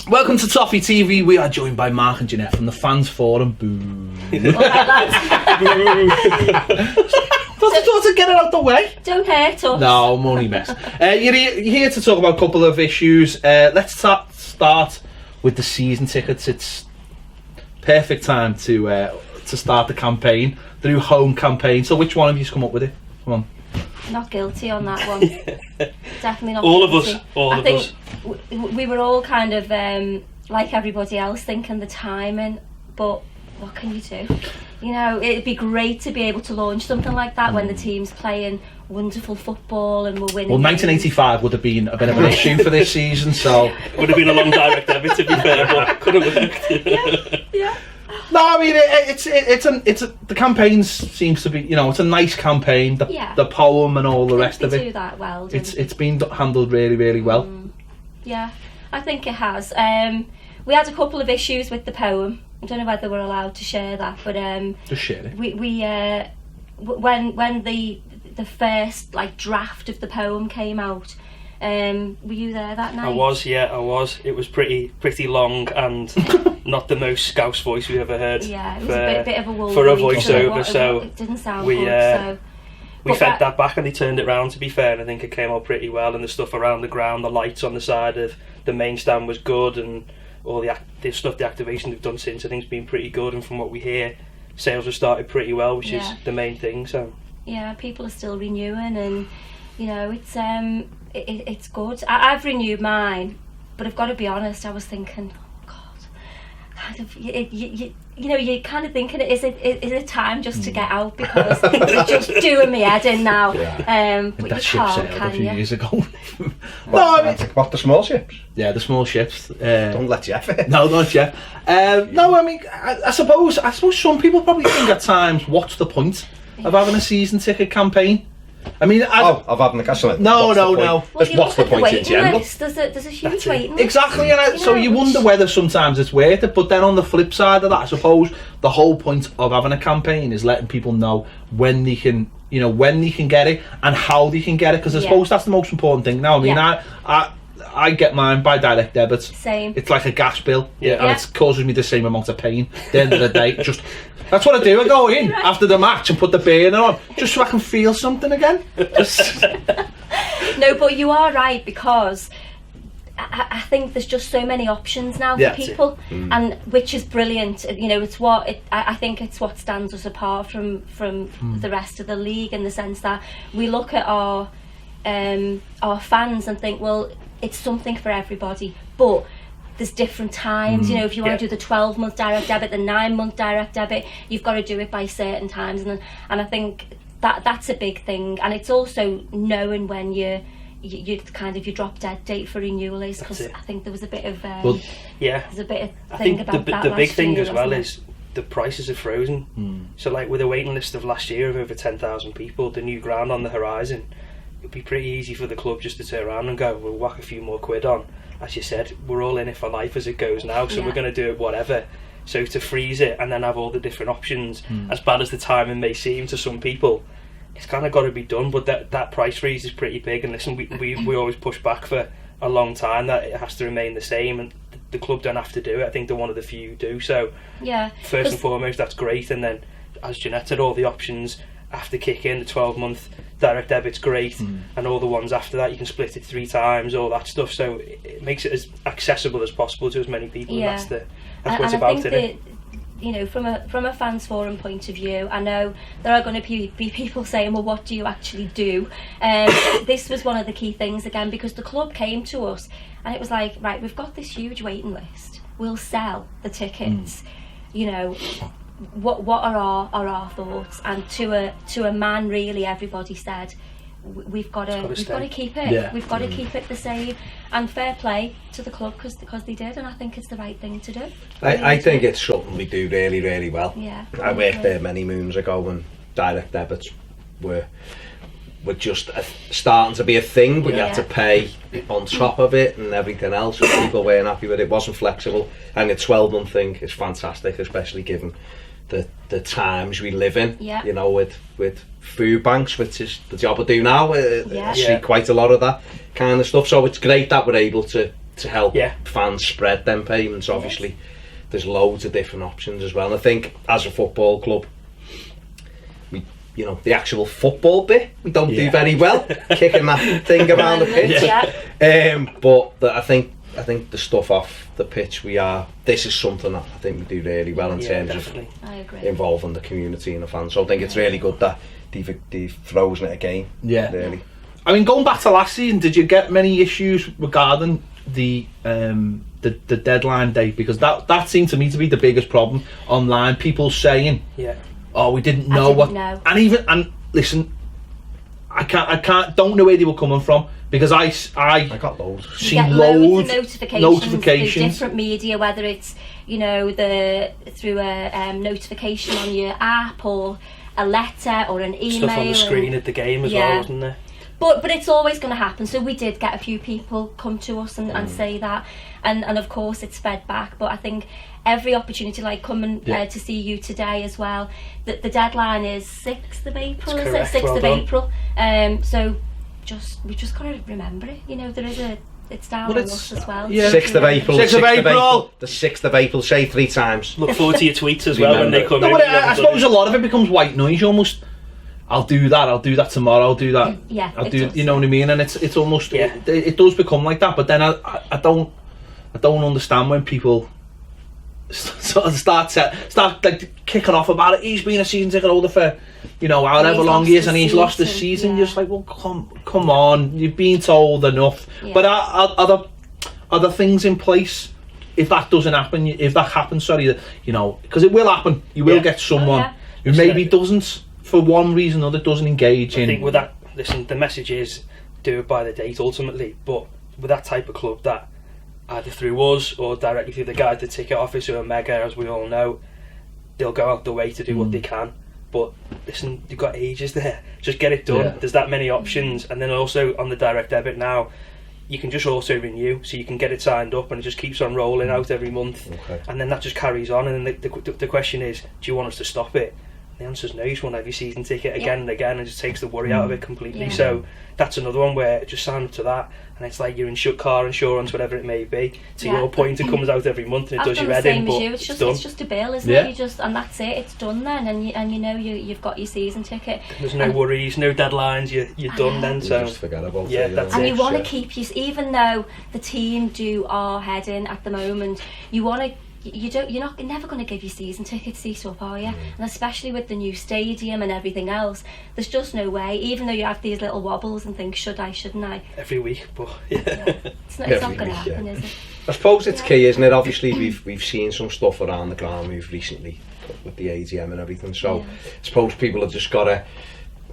Welcome to Toffee TV. We are joined by Mark and Jeanette from the Fans Forum. Boo. To get it out the way. Don't hurt us. No, I'm only mess. You're here to talk about a couple of issues. Let's start with the season tickets. It's perfect time to start the campaign, the new home campaign. So which one of you's come up with it? Come on. Not guilty on that one. Definitely not all guilty. of us. All of us. We were all kind of like everybody else thinking the timing, but what can you do? You know, it'd be great to be able to launch something like that when the team's playing wonderful football and we're winning. Well, 1985 would have been a bit of an issue for this season, so it would have been a long direct debit, to be fair, but could have worked. Yeah. No, I mean the campaign seems to be, you know, it's a nice campaign. The poem and all the rest of it. Do that well. It's been handled really, really well. Yeah, I think it has. We had a couple of issues with the poem. I don't know whether we're allowed to share that, but just share it. We when the first draft of the poem came out, were you there that night? I was. It was pretty long and not the most scouse voice we've ever heard. Yeah, it was a bit of a Wolverine for a voiceover. So it didn't sound good. We fed that back and they turned it round, to be fair, and I think it came out pretty well, and the stuff around the ground, the lights on the side of the main stand was good, and all the stuff, the activation they've done since, I think has been pretty good, and from what we hear, sales have started pretty well, which is the main thing. So yeah, people are still renewing, and you know, it's good. I've renewed mine, but I've got to be honest, I was thinking, oh God, kind of, you know, you're kind of thinking, is it time just to get out, because it's just doing me head in now. But that you ship can't, sailed can a few you? years ago. What, the small ships? Yeah, the small ships. Don't let you have it. No, not yet. No, I mean, I suppose some people probably think at times, what's the point of having a season ticket campaign? I mean, of having a castle. No. Well, What's the point in general? There's a huge waiting list. Exactly, and so you wonder whether sometimes it's worth it. But then on the flip side of that, I suppose the whole point of having a campaign is letting people know when they can, you know, when they can get it and how they can get it. Because I suppose that's the most important thing. Now, I mean, I get mine by direct debit. Same. It's like a gas bill, and it causes me the same amount of pain. At the end of the day, that's what I do. I go in after the match and put the burner on, just so I can feel something again. No, but you are right, because I think there's just so many options now for people, and which is brilliant. You know, it's I think it's what stands us apart from the rest of the league, in the sense that we look at our fans and think, well, it's something for everybody, but there's different times. You know, if you want to do the 12-month direct debit, the 9-month direct debit, you've got to do it by certain times, and I think that's a big thing. And it's also knowing when you kind of your drop dead date for renewal is, because I think there was a bit of there's a bit of thing about that. The big thing year, as well is the prices are frozen. So like with a waiting list of last year of over 10,000 people, the new ground on the horizon, it'd be pretty easy for the club just to turn around and go, we'll whack a few more quid on. As you said, we're all in it for life as it goes now, so we're going to do it whatever. So to freeze it and then have all the different options, as bad as the timing may seem to some people, it's kind of got to be done. But that price freeze is pretty big, and listen, we always push back for a long time that it has to remain the same, and the club don't have to do it. I think they're one of the few who do. So first and foremost, that's great, and then as Jeanette said, all the options after kick in, the 12-month direct debit's great, and all the ones after that you can split it 3 times, all that stuff, so it makes it as accessible as possible to as many people. And that's what it's about, isn't it? You know, from a fans forum point of view, I know there are going to be people saying, well, what do you actually do? This was one of the key things, again, because the club came to us and it was like, right, we've got this huge waiting list, we'll sell the tickets. You know, what are our thoughts? And to a man, really, everybody said, we've got to keep it. We've got to keep it the same. And fair play to the club, because they did, and I think it's the right thing to do. I think it's something we do really, really well. Yeah, I worked there many moons ago when direct debits were just starting to be a thing, but you had to pay on top of it and everything else, and people weren't happy with it. It wasn't flexible, and the 12-month thing is fantastic, especially given the times we live in. You know, with food banks, which is the job I do now. I see quite a lot of that kind of stuff, so it's great that we're able to to help fans spread them payments. Obviously, there's loads of different options as well. And I think as a football club, the actual football bit, we don't do very well, kicking that thing around the pitch. But I think the stuff off the pitch, this is something that I think we do really well in terms of involving the community and the fans. So I think it's really good that they've frozen it again. Yeah, really. I mean, going back to last season, did you get many issues regarding the deadline date? Because that seemed to me to be the biggest problem online. People saying, "Oh, we didn't know know." And listen, I don't know where they were coming from, because I got loads. Seen loads of notifications through different media, whether it's through a notification on your app or a letter or an email. Stuff on the screen at the game as well, wasn't there? But it's always going to happen. So we did get a few people come to us and say that, and of course it's fed back. But I think every opportunity, like coming to see you today as well, that the deadline is 6th of April. Is it 6th of April? So we just got to remember it. There is it's down on us as well. 6th of April. 6th of April. The 6th of April. Say 3 times. Look forward to your tweets as well when they come in. I suppose a lot of it becomes white noise almost. I'll do that tomorrow, I'll do that. I'll do you know what I mean? And it's almost it does become like that. But then I don't understand when people start like kicking off about it. He's been a season ticket holder for however long he is, and he's lost his season. You're just like, well, come on, you've been told enough. But are there things in place if that doesn't happen? If that happens, because it will happen. You will get someone who maybe doesn't, for one reason or another, doesn't engage in. I think with that, listen, the message is do it by the date ultimately. But with that type of club, that either through us or directly through the guy at the ticket office, who are mega, as we all know, they'll go out the way to do what they can. But listen, you've got ages there. Just get it done. There's that many options, and then also on the direct debit now, you can just auto renew, so you can get it signed up, and it just keeps on rolling out every month, and then that just carries on. And then the question is, do you want us to stop it? The answer is no. You just want to have your season ticket again and again, and it just takes the worry out of it completely. So that's another one where just sign up to that, and it's like your car insurance, whatever it may be. To your point, it comes out every month and it does your head in, but it's just a bill, isn't it? And that's it. It's done then, and you've got your season ticket. There's no worries, no deadlines. You're done then. So just forget about it. That's and it. you want to keep even though the team are heading at the moment, you want to. You're never going to give your season ticket seat up, are you? And especially with the new stadium and everything else, there's just no way. Even though you have these little wobbles and think, should I, shouldn't I? Every week, but it's not going to happen, is it? I suppose it's key, isn't it? Obviously, we've seen some stuff around the ground we've recently with the AGM and everything. So I suppose people have just got to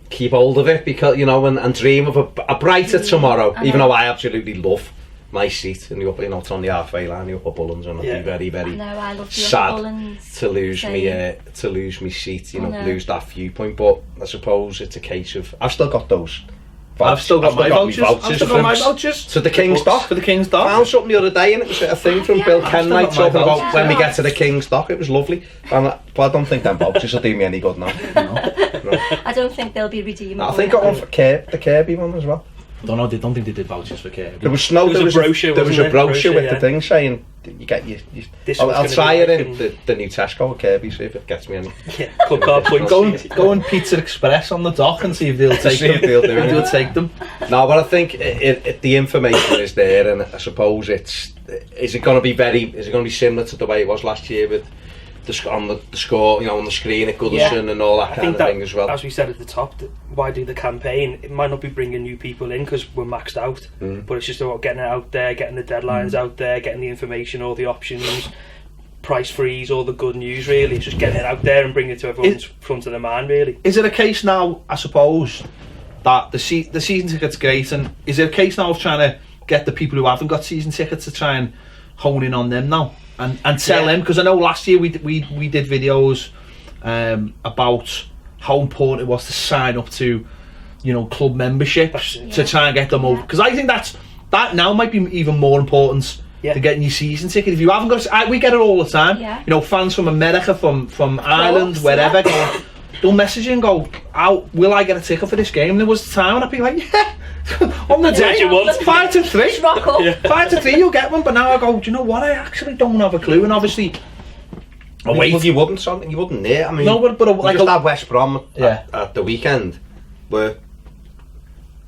keep hold of it, because and dream of a brighter tomorrow. Even though I absolutely love my seat in the upper, it's on the halfway line, the upper Bullens, and I'd be very, very sad to lose me seat, lose that viewpoint. But I suppose it's a case of I've still got those. I've still got my vouchers. So the King's Dock. For the King's Dock. I found something the other day, and it was a thing from Bill Kenwright talking about when we get to the King's Dock. It was lovely. But I don't think them vouchers will do me any good now. No. I don't think they'll be redeemable. I think I got one for the Kirby one as well. I don't think they did vouchers for Kirby. There was a brochure. There was a brochure with the thing saying you get your I'll try it in the new Tesco at Kirby, see if it gets me any. Club card points. Go on Pizza Express on the dock and see if they'll take them. They'll take them. No, but I think the information is there, and I suppose is it going to be similar to the way it was last year with the score on the screen at Goodison and all that kind of thing as well. As we said at the top, why do the campaign? It might not be bringing new people in because we're maxed out, but it's just about getting it out there, getting the deadlines out there, getting the information, all the options, price freeze, all the good news. Really, it's just getting it out there and bringing it to everyone's front of the mind. Really, is it a case now, I suppose, that the season ticket's great, and is it a case now of trying to get the people who haven't got season tickets to try and hone in on them now? And tell them, because I know last year we did videos about how important it was to sign up to club memberships to try and get them over, because I think that now might be even more important to getting your season ticket. If you haven't got we get it all the time, fans from America, from Ireland, wherever going, they'll message you and go, "How will I get a ticket for this game?" And there was time, and I'd be like, "Yeah." On the day, 5 to 3. Just rock up. 5 to 3, you'll get one. But now I go, do you know what? I actually don't have a clue. And obviously, well, you wouldn't near. I mean, no, but like just had West Brom at the weekend, were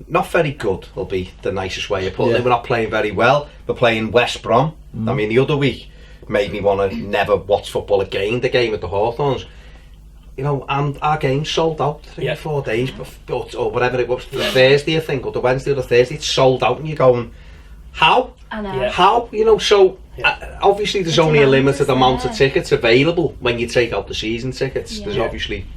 not very good. Will be the nicest way of putting it. We're not playing very well. We're playing West Brom. I mean, the other week made me want to never watch football again. The game at the Hawthorns. You know, and our game sold out 3 or 4 days, or whatever it was, the Thursday I think, or the Wednesday or the Thursday, it's sold out, and you're going, how? I know. How? You know, so obviously there's only a limited amount of tickets available when you take out the season tickets. There's obviously,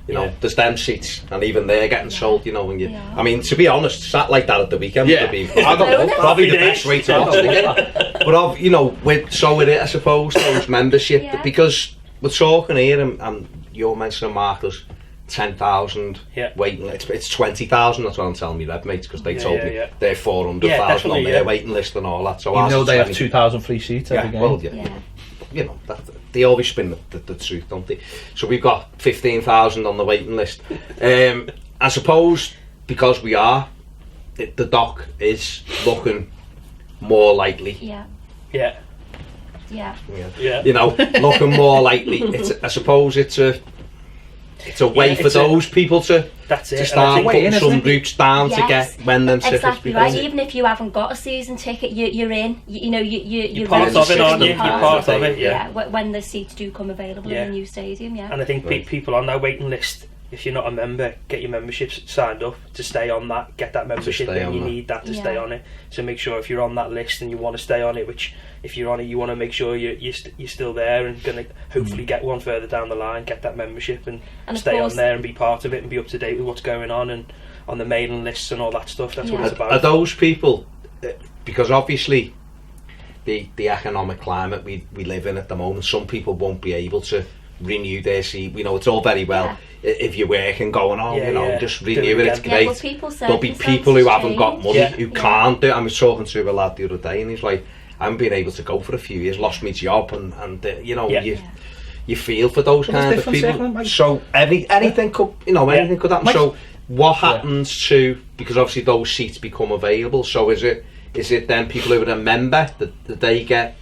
you know, there's them seats, and even they're getting sold, you know, when you, I mean, to be honest, sat like that at the weekend would have been, I don't know, probably the best way to watch it. But, you know, so with it, I suppose, those membership, because we're talking here, and you're mentioning, Mark, there's 10,000 waiting. It's 20,000. That's what I'm telling me, Red mates, because they told me they're 400,000 on their waiting list and all that. So you know they have 2,000 free seats every game. Well, you know they always spin the truth, don't they? So we've got 15,000 on the waiting list. I suppose because we are, the dock is looking more likely. You know, looking more likely. I suppose it's a way for those people to start putting some roots down to get when them tickets exactly right. Even if you haven't got a season ticket, you're in. You know, you're part of it, aren't you? You're part of it. Yeah. When the seats do come available in the new stadium. Yeah. And I think people on that waiting list, if you're not a member, get your membership signed up to stay on that. Get that membership, and you need that to stay on it. So make sure if you're on that list and you want to stay on it, which if you're on it, you want to make sure you're still there and going to hopefully get one further down the line. Get that membership and stay on there and be part of it and be up to date with what's going on and on the mailing lists and all that stuff. That's what it's about. Are those people, because obviously the economic climate we live in at the moment, some people won't be able to renew their seat. You know, it's all very well if you're working going on, you know, just renew it, it's great. Well, there'll be people who haven't got money who can't do it. I was talking to a lad the other day and he's like, I haven't been able to go for a few years, lost my job, and you know, you feel for those kind of people. So anything could, you know, anything could happen. So what happens to, because obviously those seats become available, so is it then people who are a member that they get?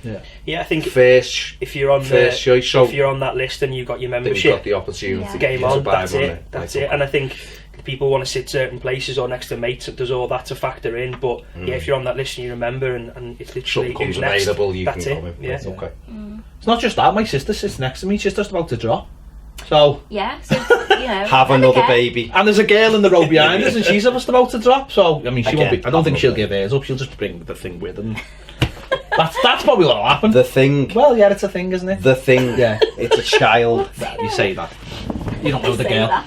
I think first, if you're on first choice, so if you're on that list and you've got your membership, you've got the opportunity to game on. That's it. And I think people want to sit certain places or next to mates. There's all that to factor in. But if you're on that list and you remember, and it's literally comes who's next, available, you that's can it. come in. Okay. It's not just that. My sister sits next to me. She's just about to drop. So you know, have another baby. And there's a girl in the row behind us, and she's just about to drop. So I mean, she won't be. I don't think she'll give hers up. She'll just bring the thing with her. That's probably what'll happen. The thing. Well, yeah, it's a thing, isn't it? The thing. Yeah, it's a child. You say that. You don't know the girl.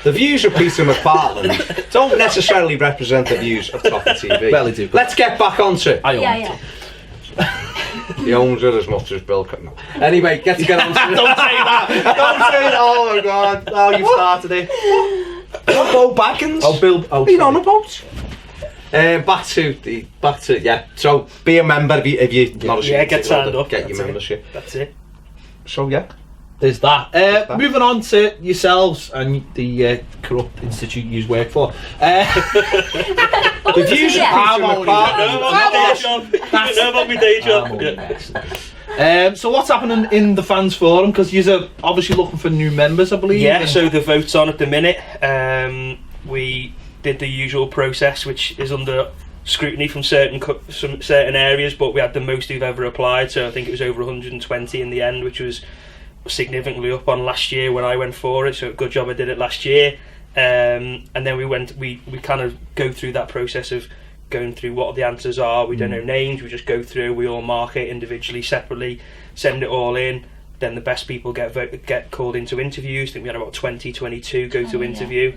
The views of Peter McPartland don't necessarily represent the views of Toffee TV. Well, they do. Let's get back onto it. I own it. He owns it as much as Bill Clinton. Anyway, get on to it. Don't say that. Don't say it. Oh my God. Oh, you've started it. Bo Baggins. Oh, Bill. Oh, been on about. Back to So be a member if you not a get signed up. Get your membership. That's it. So there's that. Moving on to yourselves and the corrupt institute you work for. The views of Peter So what's happening in the fans forum? Because you're obviously looking for new members, I believe. Yeah. So the vote's on at the minute. We did the usual process, which is under scrutiny from certain areas, but we had the most who've ever applied. So I think it was over 120 in the end, which was significantly up on last year when I went for it. So good job I did it last year. And then we kind of go through that process of going through what the answers are. We don't know names, we just go through, we all mark it individually, separately, send it all in. Then the best people get called into interviews. I think we had about 22 go to interview,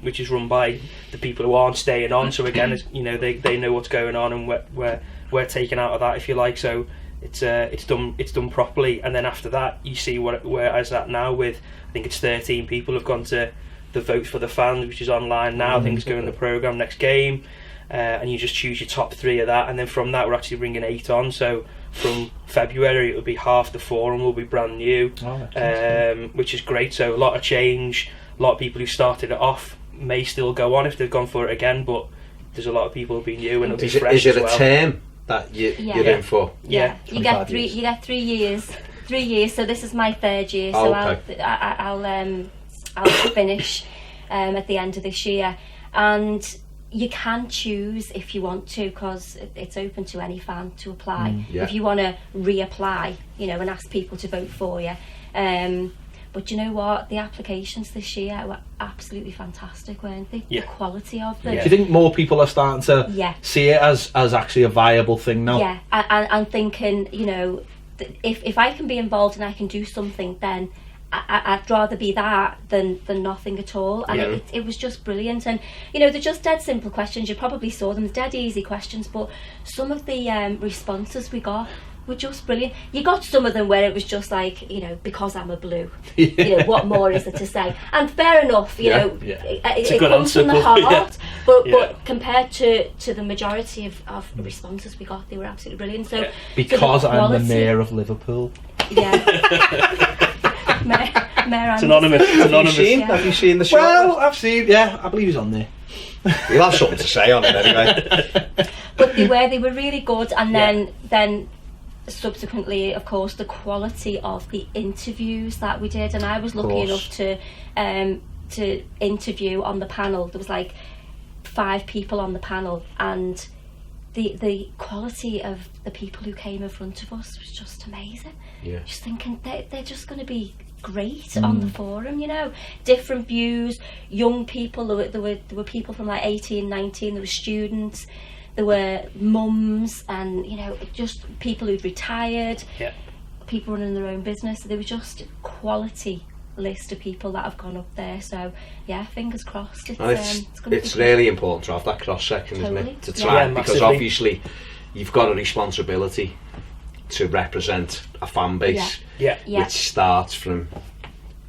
which is run by the people who aren't staying on. So again, you know, they know what's going on and we're taken out of that, if you like. So it's done properly. And then after that, you see where is that now with, I think it's 13 people have gone to the vote for the fans, which is online now. I think it's going to the programme next game. and you just choose your top 3 of that, and then from that we're actually bringing 8 on. So from February it'll be half the forum will be brand new, which is great. So a lot of change. A lot of people who started it off may still go on if they've gone for it again, but there's a lot of people who'll be new and it'll be fresh. Is it as well. A term that you're in for? Yeah, you get 3 years. You get 3 years. 3 years. So this is my 3rd year. So I'll finish at the end of this year, and you can choose if you want to, because it's open to any fan to apply. If you want to reapply, you know, and ask people to vote for you. But you know what? The applications this year were absolutely fantastic, weren't they? The quality of them. Do you think more people are starting to see it as actually a viable thing now? Yeah, and thinking, you know, if I can be involved and I can do something, then I'd rather be that than nothing at all. And it was just brilliant. And you know, they're just dead simple questions. You probably saw them, dead easy questions, but some of the responses we got were just brilliant. You got some of them where it was just like, you know, because I'm a blue, you know, what more is there to say? And fair enough, you know, it comes from the heart. But compared to the majority of responses we got, they were absolutely brilliant. So because I'm the mayor of Liverpool. Mayor it's anonymous. Have you seen the show? Well, I've seen. Yeah, I believe he's on there. You'll have something to say on it anyway. But they were really good, and then subsequently, of course, the quality of the interviews that we did, and I was lucky enough to interview on the panel. There was like 5 people on the panel, and the quality of the people who came in front of us was just amazing. Just thinking they're just going to be great on the forum, you know, different views, young people. There were people from like 18, 19. There were students. There were mums, and you know, just people who'd retired, people running their own business. There was just quality list of people that have gone up there. So yeah, fingers crossed. It's really important to have that cross section, isn't it? To try, because obviously you've got a responsibility to represent a fan base, which starts from,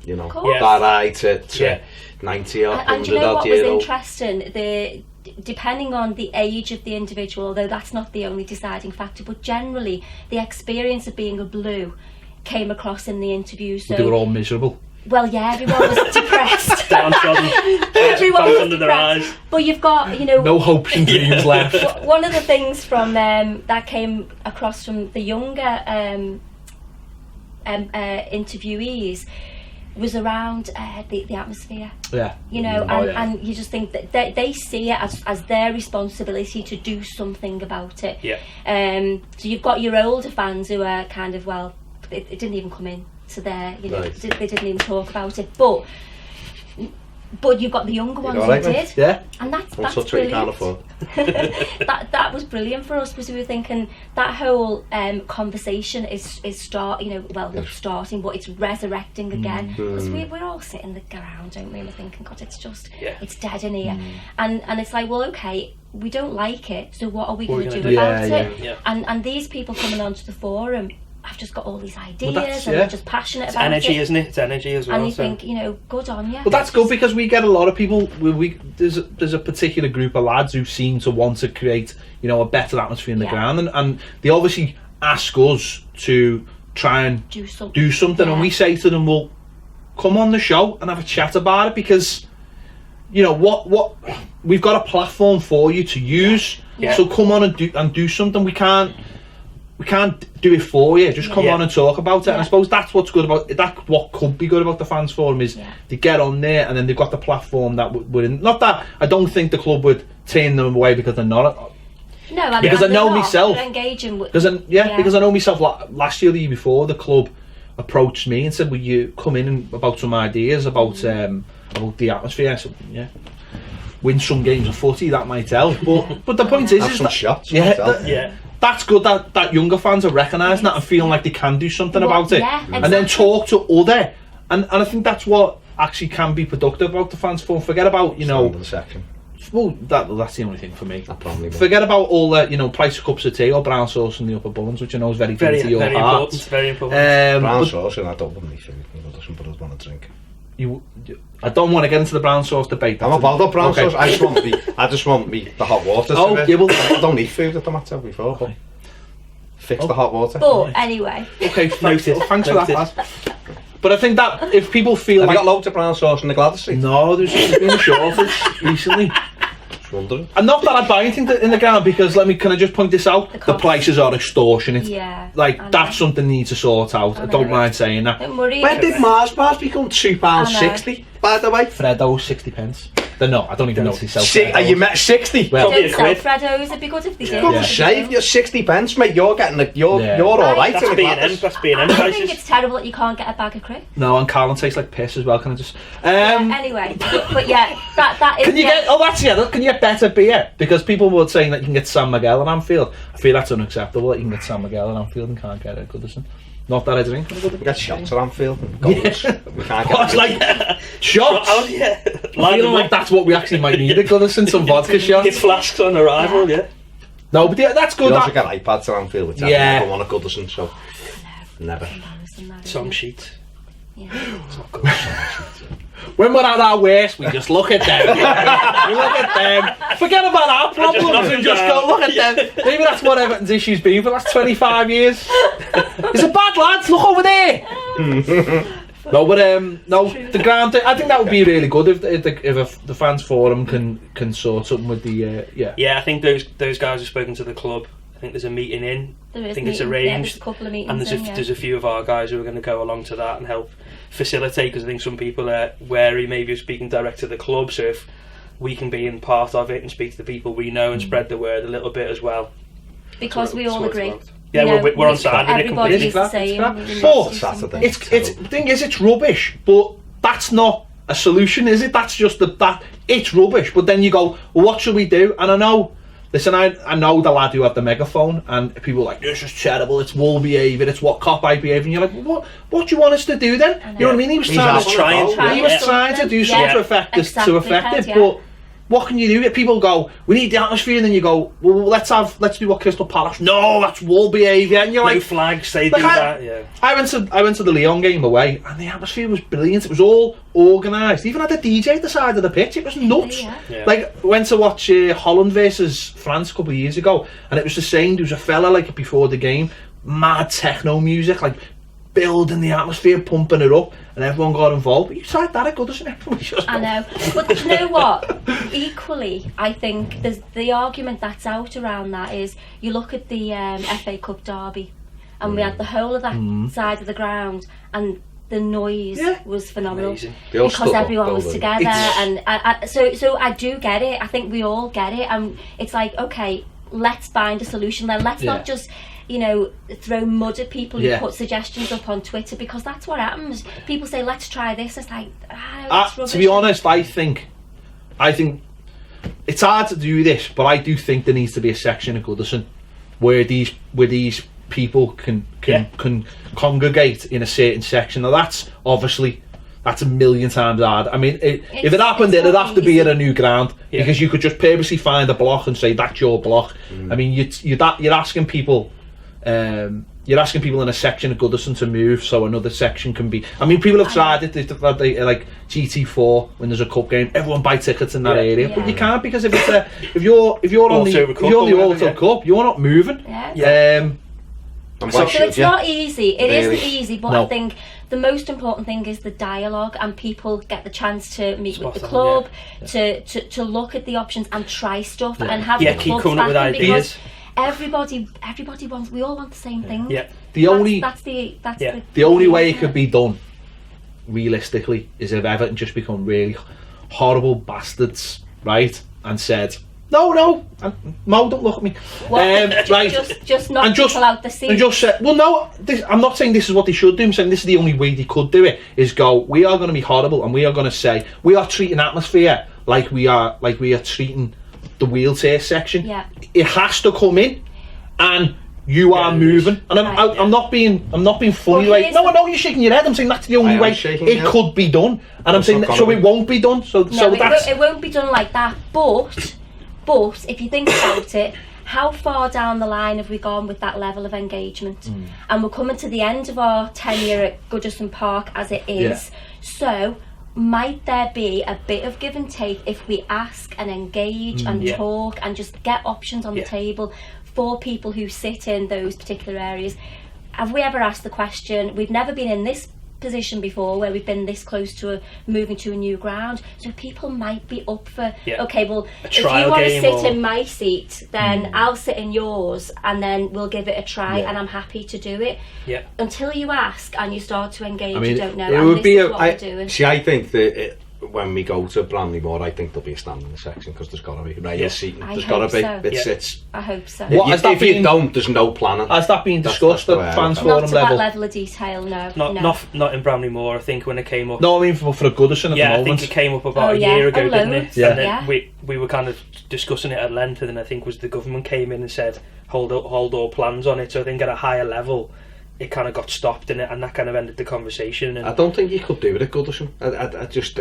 you know, that age to 90 or 100 and you know what was old. interesting? Depending on the age of the individual, although that's not the only deciding factor, but generally the experience of being a blue came across in the interview. So they were all miserable. Well, yeah, everyone was depressed. Downtrodden. Everyone was under their eyes. But you've got, you know, no hopes and dreams left. One of the things from that came across from the younger interviewees was around the atmosphere. You know, and you just think that they see it as their responsibility to do something about it. So you've got your older fans who are kind of, well, it didn't even come in. So they didn't even talk about it, but you've got the younger ones who did, and that's brilliant. that was brilliant for us, because we were thinking that whole conversation is starting, but it's resurrecting again, because we're all sitting around, don't we? And we're thinking, God, it's dead in here, and it's like, well, okay, we don't like it, so what are we going to do about it? And these people coming onto the forum, I've just got all these ideas, and they're just passionate about it. It's energy, isn't it? It's energy as well. And you think, you know, good on you. Well, that's good, because we get a lot of people. There's a particular group of lads who seem to want to create, you know, a better atmosphere in the ground, and they obviously ask us to try and do something, and we say to them, well, come on the show and have a chat about it, because, you know, what we've got a platform for you to use. So come on and do something. We can't do it for you. Just come on and talk about it. And I suppose that's what's good about it. That's what could be good about the fans forum, is they get on there, and then they've got the platform that would. Not that I don't think the club would turn them away because they're not. No, because I know myself. Engaging with, because I know myself. Last year, the year before, the club approached me and said, "Will you come in and about some ideas about the atmosphere?" I said, "Yeah." Win some games of footy, that might help. But the point is some shots. That's good that younger fans are recognising that and feeling like they can do something about it, and then talk to other, and I think that's what actually can be productive about the fans forum. Forget about, you know, well, that's the only thing for me. Forget about all the, you know, price of cups of tea or brown sauce and the upper buns, which I know is very important. Very important. Brown sauce and I don't want any food. It doesn't, but I want to drink. I don't want to get into the brown sauce debate. I'm about the brown sauce. I just want the hot water. I don't need food at the matter before. But fix the hot water. But anyway. Okay, thanks for that, lad. But I think that if people feel Have like... you got loads of brown sauce in the Gladys Street? No, there's been a shortage recently. Just wondering. And not that I'd buy anything in the ground, because can I just point this out? The prices are extortionate. Yeah. That's something needs to sort out. I don't mind saying that. Don't worry. When did Mars bars become £2.60? By the way, Freddo's 60p. They're not. I don't even know what they sell. Are you met 60? Well, don't sell Freddo's. It'd be good if they did. Good save. You're 60p, mate. You're getting you're all right. That's B&M I think it's terrible that you can't get a bag of crisps. No, and Carlin tastes like piss as well. Can I just? Anyway, but yeah, that is. Can you get? Oh, that's Can you get better beer? Because people were saying that you can get San Miguel in Anfield. I feel that's unacceptable. That you can get San Miguel in Anfield and can't get it at Goodison. Not that I drink. We got shots at Anfield. We can't get like shots. Oh yeah. I feel like that's what we actually might need at Goodison. Some vodka shots. Get flasks on arrival, yeah. No, but that's good. You also get iPads at Anfield, which I never want at Goodison, so never. Some sheets. Yeah. It's not good. When we're at our worst, we just look at them. We look at them. Forget about our problems and just go look at them. Maybe that's what Everton's issue's been for the last 25 years. It's a bad lads. Look over there. No, but the ground. I think that would be really good if the fans forum can sort something with the Yeah, I think those guys have spoken to the club. I think there's a meeting in. I think it's arranged. Yeah, there's a couple of meetings. And there's a few of our guys who are going to go along to that and help facilitate, because I think some people are wary maybe of speaking direct to the club, so if we can be in part of it and speak to the people we know and spread the word a little bit as well. Because we all agree. Yeah, we're on side with it completely. Everybody is the same. But the thing is, it's rubbish, but that's not a solution, is it? That's just that it's rubbish. But then you go, well, what should we do? And I know the lad who had the megaphone, and people are like, this is terrible, it's wool behaviour, it's what cop-eye behaviour, and you're like, what do you want us to do then? You know what I mean? He was trying to do something to affect it, but what can you do? People go, we need the atmosphere, and then you go, well, let's do what Crystal Palace. No, that's wool behaviour, and you're like, no flags, they do that. Yeah. I went to the Lyon game away, and the atmosphere was brilliant. It was all organised. Even had a DJ at the side of the pitch. It was nuts. Yeah. Like, went to watch Holland versus France a couple of years ago, and it was the same. There was a fella like before the game, mad techno music, like building the atmosphere, pumping it up, and everyone got involved. But you tried that at Goodison. I know, but you know what? Equally, I think there's the argument that's out around that is you look at the FA Cup derby, and we had the whole of that side of the ground, and the noise was phenomenal because everyone was together, and so I do get it. I think we all get it, and it's like, okay, let's find a solution then. Let's not just throw mud at people who put suggestions up on Twitter, because that's what happens. People say, let's try this. It's like, to be honest, I think it's hard to do this, but I do think there needs to be a section at Goodison where these people can congregate in a certain section. Now that's a million times hard. I mean, if it happened, it'd have to be at a new ground, because you could just purposely find a block and say that's your block. I mean, you're asking people. You're asking people in a section of Goodison to move so another section can be. I mean, people have tried it. They've had like GT4 when there's a cup game. Everyone buy tickets in that area, but you can't, because if you're on the Auto Cup, you're not moving. So it's not easy. It isn't easy, but I think the most important thing is the dialogue, and people get the chance to meet with the club, to look at the options and try stuff, and have the keep clubs coming up with ideas. Everybody wants. We all want the same thing. Yeah. The only way it could be done, realistically, is if Everton just become really horrible bastards, right, and said, no, and Mo, don't look at me. Right, just knock people out the seat. And just say, well, no, I'm not saying this is what they should do. I'm saying this is the only way they could do it. Is go, we are going to be horrible, and we are going to say we are treating atmosphere like we are treating the wheelchair section. Yeah. It has to come in, and you are moving. And I'm not being funny. Like, no, I know you're shaking your head. I'm saying that's the only way it could be done, and I'm saying that, so it won't be done. So it won't be done like that. But if you think about it, how far down the line have we gone with that level of engagement? And we're coming to the end of our tenure at Goodison Park as it is. So might there be a bit of give and take if we ask and engage and talk and just get options on the table for people who sit in those particular areas? Have we ever asked the question? We've never been in this position before where we've been this close to moving to a new ground, so people might be up for okay, well, if you want to sit in my seat, then I'll sit in yours, and then we'll give it a try, and I'm happy to do it. Until you ask and you start to engage, you don't know. It would be what we're doing. See, I think that when we go to Bramley-Moore, I think there'll be a standing section, because there's got to be rail seating. There's got to be. I hope so. If you don't, there's no planning. Has that been discussed at fans forum level? Not to that level of detail, no. Not in Bramley-Moore, I think, when it came up. No, I mean for a Goodison at the moment. Yeah, I think it came up about a year ago, didn't it? Yeah. And then we were kind of discussing it at length, and then I think was the government came in and said, hold all plans on it. So I think at a higher level, it kind of got stopped, and that kind of ended the conversation. And I don't think you could do it at Goodison. I just...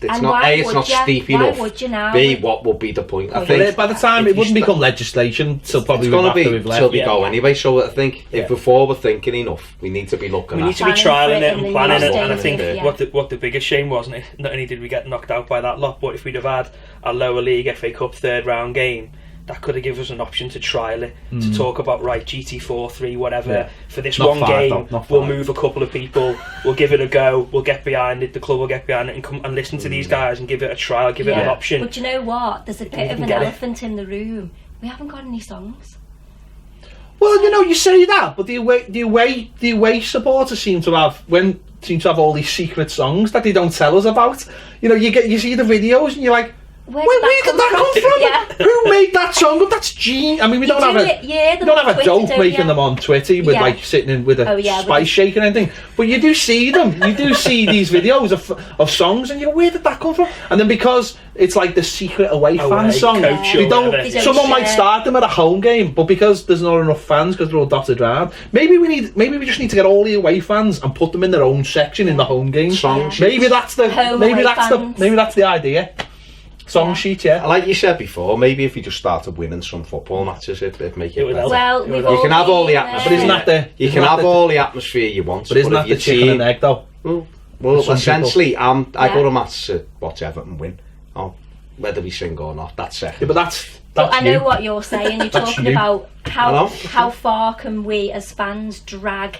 It's not it's not steep enough. Would you now? B, what would be the point? I think by the time it wouldn't become legislation, so probably it's going to be till we go anyway. So I think if before we're thinking enough, we need to be looking. We need to be trialling it and planning it. And I think what the biggest shame wasn't it? Not only did we get knocked out by that lot, but if we'd have had a lower league FA Cup third round game, that could have given us an option to trial it, to talk about GT4, 3, whatever. For this not one game, we'll move a couple of people, we'll give it a go, we'll get behind it, the club will get behind it, and come and listen to these guys and give it a trial, give it an option. But you know what? There's a bit of an elephant in the room. We haven't got any songs. Well, you say that, but the away supporters seem to have all these secret songs that they don't tell us about. You see the videos and you're like, where did that come from? Who made that song? That's genius. I mean, we don't have a dope making them on Twitter with sitting in with a spice shake and anything. But you do see them. You do see these videos of songs, and you go, where did that come from? And then because it's like the secret away fan song, someone might start them at a home game, but because there's not enough fans because they're all dotted around, maybe we just need to get all the away fans and put them in their own section in the home game. Maybe that's the idea. Song sheet, like you said before, maybe if you just started winning some football matches, it'd make it better. Well, you can have all the atmosphere. You can have all the atmosphere you want. But isn't that the chicken and egg though? Well, essentially, I go to matches to watch Everton win, whether we sing or not. That's second. Yeah, but that's I know what you're saying. You're talking about how far can we as fans drag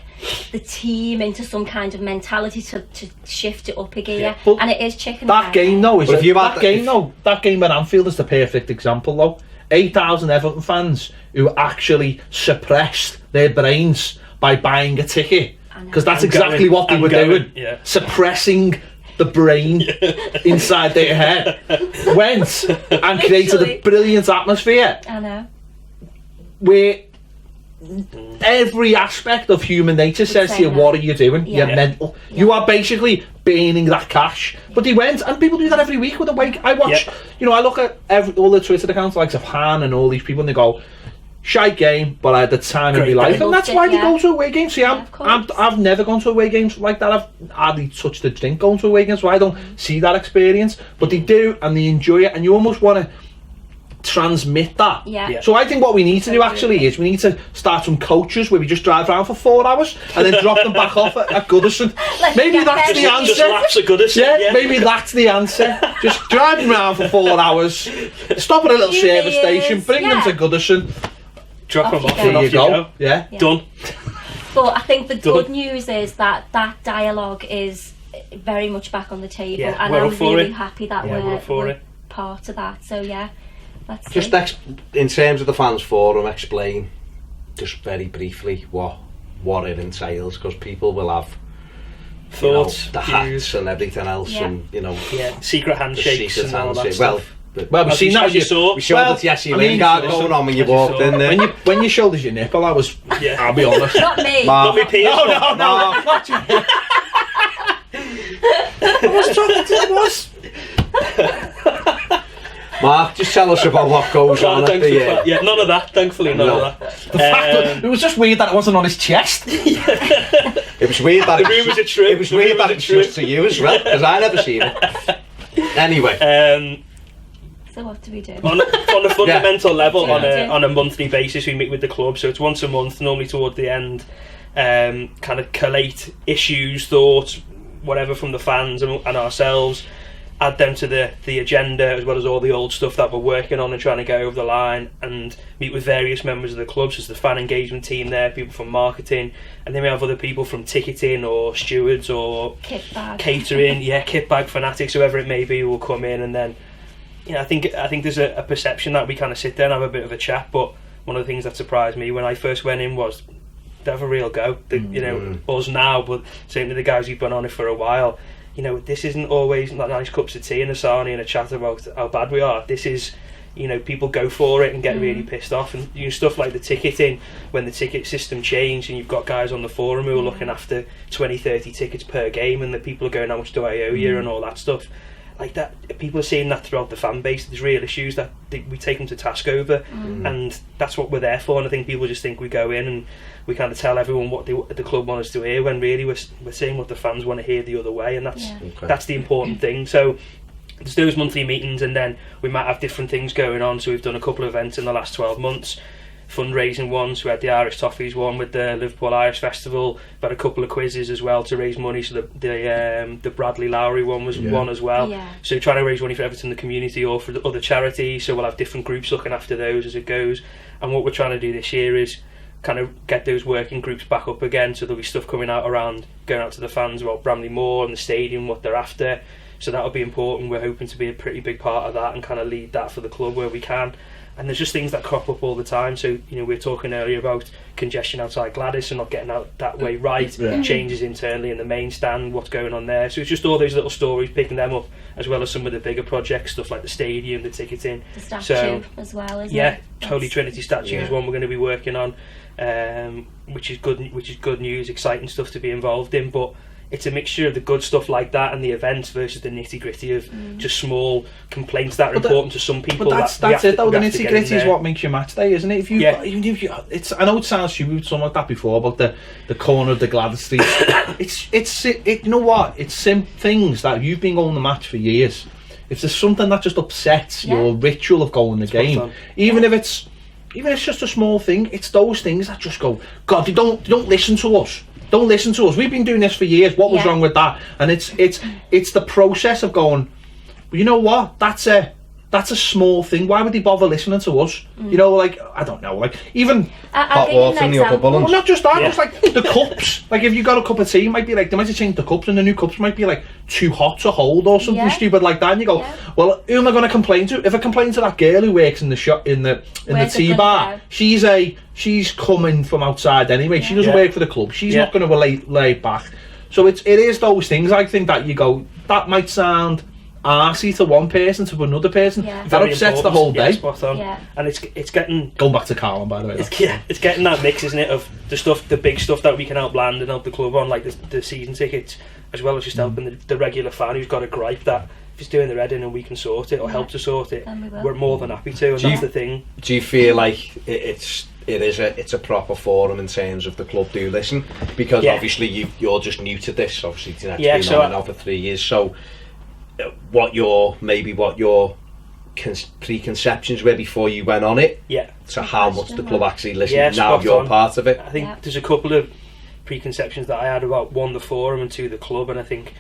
the team into some kind of mentality to shift it up a gear, and it is chicken. That game though that game at Anfield is the perfect example though. 8,000 Everton fans who actually suppressed their brains by buying a ticket, because that's exactly what they were doing, suppressing the brain inside their head, went and created a brilliant atmosphere. I know. Where every aspect of human nature says to you, what are you doing? You're mental. You are basically burning that cash. But they went, and people do that every week with a wake. I watch, I look at all the Twitter accounts like of Han and all these people, and they go, shite game, but I had the time of my life, and that's why they go to away games. See, I've never gone to away games like that. I've hardly touched a drink going to away games, so I don't see that experience. But they do, and they enjoy it, and you almost want to transmit that. So I think what we need to do actually is we need to start some coaches where we just drive around for 4 hours and then drop them back off at Goodison. Maybe that's the answer. Just laps at Goodison. Maybe that's the answer. Just drive them around for 4 hours, stop at a little service station, bring them to Goodison. Drop them off and off you go. Done. But I think the good news is that dialogue is very much back on the table, and I'm really happy that we're part of that. So let's just in terms of the fans forum, explain just very briefly what it entails, because people will have thoughts, the hats and everything else, and secret handshakes and all that stuff. Well, we've seen that. We showed the Jesse Lingard going on when you walked in there. When you showed us your nipple, I was. I'll be honest. Not me. Not me, Piers. No, not you. I was. Mark, just tell us about what goes on at the none of that, thankfully, none of that. The fact that it was just weird that it wasn't on his chest. It was weird that it was weird that it was just to you as well, because I never seen it. Anyway. So what do we do? On a fundamental level, on a monthly basis, we meet with the club. So it's once a month, normally toward the end, kind of collate issues, thoughts, whatever from the fans and ourselves, add them to the agenda, as well as all the old stuff that we're working on and trying to get over the line, and meet with various members of the club, such as the fan engagement team there, people from marketing, and then we have other people from ticketing or stewards or catering, kit bag fanatics, whoever it may be, who will come in. And then, you know, I think there's a perception that we kind of sit there and have a bit of a chat, but one of the things that surprised me when I first went in was they have a real go. You know, us now, but certainly the guys who've been on it for a while, you know, this isn't always like nice cups of tea and a sarnie and a chat about how bad we are. This is, you know, people go for it and get really pissed off, and you know, stuff like the ticketing, when the ticket system changed and you've got guys on the forum who are looking after 20-30 tickets per game, and the people are going, how much do I owe you, and all that stuff like that. People are seeing that throughout the fan base. There's real issues that we take them to task over, and that's what we're there for. And I think people just think we go in and we kind of tell everyone what the club want us to hear, when really we're saying what the fans want to hear the other way, and that's the important thing. So there's those monthly meetings, and then we might have different things going on. So we've done a couple of events in the last 12 months, fundraising ones. We had the Irish Toffees one with the Liverpool Irish Festival. We've had a couple of quizzes as well to raise money. So the Bradley Lowry one was one as well. So trying to raise money for Everton, the community, or for the other charities. So we'll have different groups looking after those as it goes. And what we're trying to do this year is kind of get those working groups back up again. So there'll be stuff coming out around going out to the fans about Bramley Moor and the stadium, what they're after. So that'll be important. We're hoping to be a pretty big part of that and kind of lead that for the club where we can. And there's just things that crop up all the time. So, you know, we were talking earlier about congestion outside Gladys and not getting out that way right, changes internally in the main stand, what's going on there. So it's just all those little stories, picking them up, as well as some of the bigger projects, stuff like the stadium, the ticketing. The statue as well, isn't it? Yeah, Holy Trinity statue is one we're going to be working on, which is good news, exciting stuff to be involved in. But it's a mixture of the good stuff like that and the events versus the nitty gritty of just small complaints that are important to some people. But that's it though. The nitty gritty is what makes your match day, isn't it? Even if you, I know it sounds stupid, something like that before about the corner of the Gladys Street. You know what? It's things that you've been going to the match for years. If there's something that just upsets your ritual of going to the game, even if it's just a small thing, it's those things that just go, God, they don't listen to us. Don't listen to us. We've been doing this for years. What was wrong with that? And it's the process of going, well, you know what? That's a small thing. Why would they bother listening to us? You know, like, I don't know, like even hot water in the upper Bullen. Well, not just that, just like the cups. Like if you got a cup of tea, it might be like they might have changed the cups, and the new cups might be like too hot to hold or something stupid like that. And you go, well, who am I going to complain to? If I complain to that girl who works in the shop in the tea bar, she's coming from outside anyway. She doesn't work for the club. She's not going to lay back. So it is those things, I think, that you go, that might sound arsey to one person, to another person, that upsets the whole day. Spot on. And it's getting, going back to Carlin, by the way, it's getting that mix, isn't it, of the big stuff that we can help land and help the club on, like the season tickets, as well as just helping the regular fan who's got a gripe that if he's doing the reading and we can sort it or help to sort it, we're more than happy to. And that's the thing. Do you feel like it's a proper forum in terms of the club do listen? Because obviously you're just new to this, obviously it's been on now for 3 years, so what your preconceptions were before you went on it, so how much the club actually listens now you're part of it. I think there's a couple of preconceptions that I had about, one, the forum, and two, the club. And I think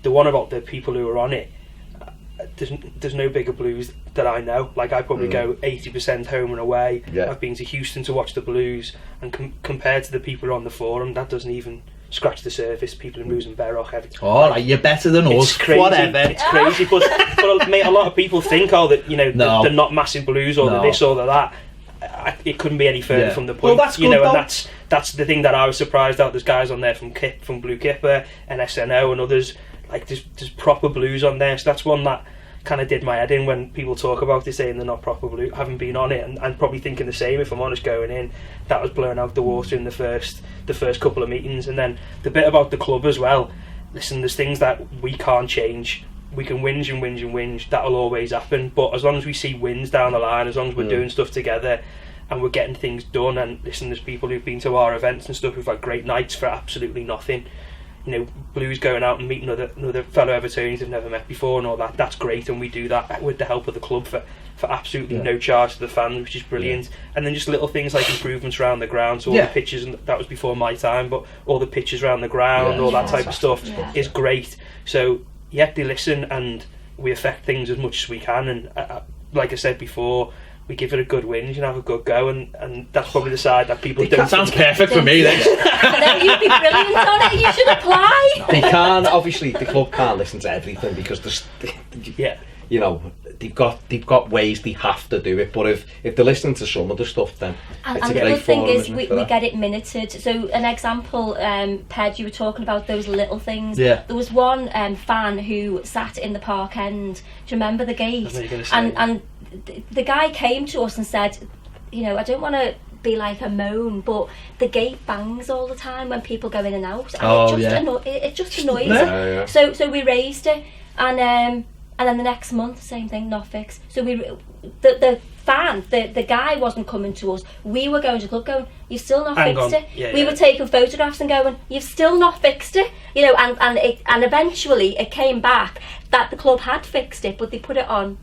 the one about the people who are on it, there's no bigger Blues that I know. Like I probably go 80% home and away. I've been to Houston to watch the Blues, and compared to the people who are on the forum, that doesn't even scratch the surface. People in Roos and Berroch, like you're better than us. Crazy. Whatever. It's crazy, but mate, a lot of people think, that they're not massive Blues, or they're this or they're that. It couldn't be any further from the point. Well, that's good, and that's the thing that I was surprised at. There's guys on there from Blue Kipper and SNO and others. Like there's proper Blues on there. So that's one that kind of did my head in when people talk about it, saying they're not proper Blue. I haven't been on it, and probably thinking the same, if I'm honest, going in. That was blowing out the water in the first couple of meetings. And then the bit about the club as well. Listen, there's things that we can't change. We can whinge and whinge and whinge. That'll always happen. But as long as we see wins down the line, as long as we're doing stuff together and we're getting things done, and listen, there's people who've been to our events and stuff who've had great nights for absolutely nothing. Blues going out and meeting other fellow Evertonians they've never met before and all that. That's great, and we do that with the help of the club for absolutely no charge to the fans, which is brilliant. And then just little things like improvements around the ground, so all the pitches, and that was before my time, but all the pitches around the ground, all that type of stuff is great. So they listen, and we affect things as much as we can. And like I said before, we give it a good whinge and have a good go, and that's probably the side that people don't. That sounds perfect for me then. And then you'd be brilliant on it. You should apply. They can't, obviously the club can't listen to everything because they've got ways they have to do it, but if they're listening to some of the stuff, then it's a the great good thing forum, is we get it minuted. So an example, Ped, you were talking about those little things. There was one fan who sat in the park end. Do you remember the gate? And the guy came to us and said, I don't want to be like a moan, but the gate bangs all the time when people go in and out, and it just annoys him. So we raised it, and then the next month, same thing, not fixed. So the fan, the guy wasn't coming to us. We were going to the club going, you've still not fixed it. We were taking photographs and going, you've still not fixed it. And eventually it came back that the club had fixed it, but they put it on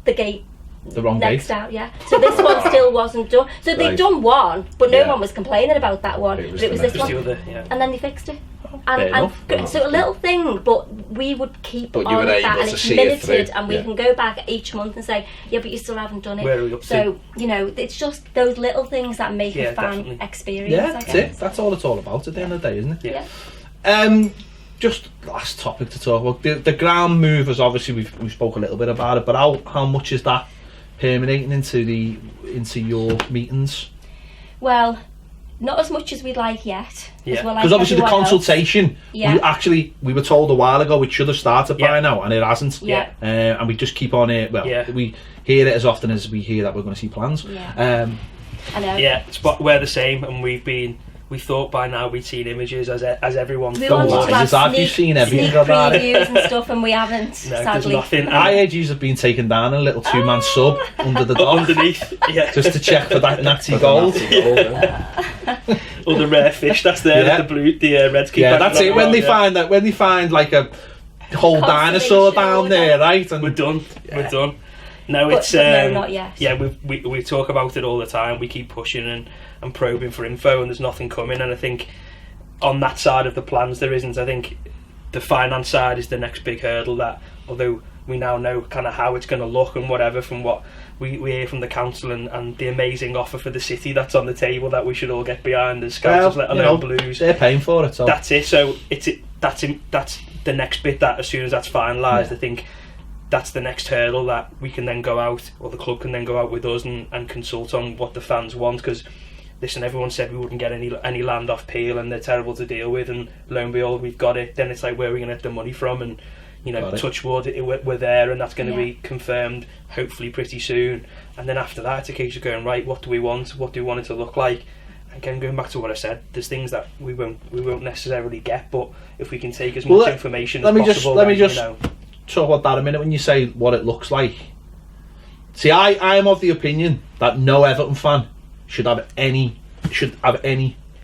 the gate. The wrong next gate. out, so this one still wasn't done. So they'd done one, but no one was complaining about that one. But it was this one, and then they fixed it. So a little thing, but we would keep on with that, and it's minuted, and we can go back each month and say, but you still haven't done it. Where are we up to? It's just those little things that make a fan experience. Yeah, that's it. That's all it's all about at the end of the day, isn't it? Yeah. Just last topic to talk about. The ground movers, obviously we spoke a little bit about it, but how much is that permeating into your meetings? Well, not as much as we'd like yet. Because obviously the consultation, we were told a while ago it should have started by now, and it hasn't. And we just keep on it. We hear it as often as we hear that we're going to see plans. I know. We're the same, and we thought by now we'd seen images as everyone we thought. You've seen everything about it. And stuff, and we haven't. No, sadly. There's nothing. IAGs have been taken down in a little two-man sub under the dock, underneath, just to check for that Nazi gold. All the rare fish that's there, the Reds keep. Yeah, that's it. When they find like a whole dinosaur down there, right? And we're done. We're done. No, but no, not yet. Yeah, we talk about it all the time. We keep pushing and probing for info, and there's nothing coming. And I think on that side of the plans there isn't. I think the finance side is the next big hurdle, that although we now know kind of how it's going to look and whatever from what we hear from the council and the amazing offer for the city that's on the table that we should all get behind as Scousers, let alone Blues. They're paying for it, so that's it. So that's the next bit, that as soon as that's finalised, I think that's the next hurdle that we can then go out, or the club can then go out with us and consult on what the fans want. Because listen, everyone said we wouldn't get any land off Peel and they're terrible to deal with, and lo and behold we've got it. Then it's like, where are we going to get the money from? And touch wood, we're there, and that's going to be confirmed hopefully pretty soon. And then after that it's a case of going, right, what do we want it to look like? Again, going back to what I said, there's things that we won't necessarily get, but if we can take as much information as possible, let me just talk about that a minute. When you say what it looks like, see, I am of the opinion that no Everton fan should have any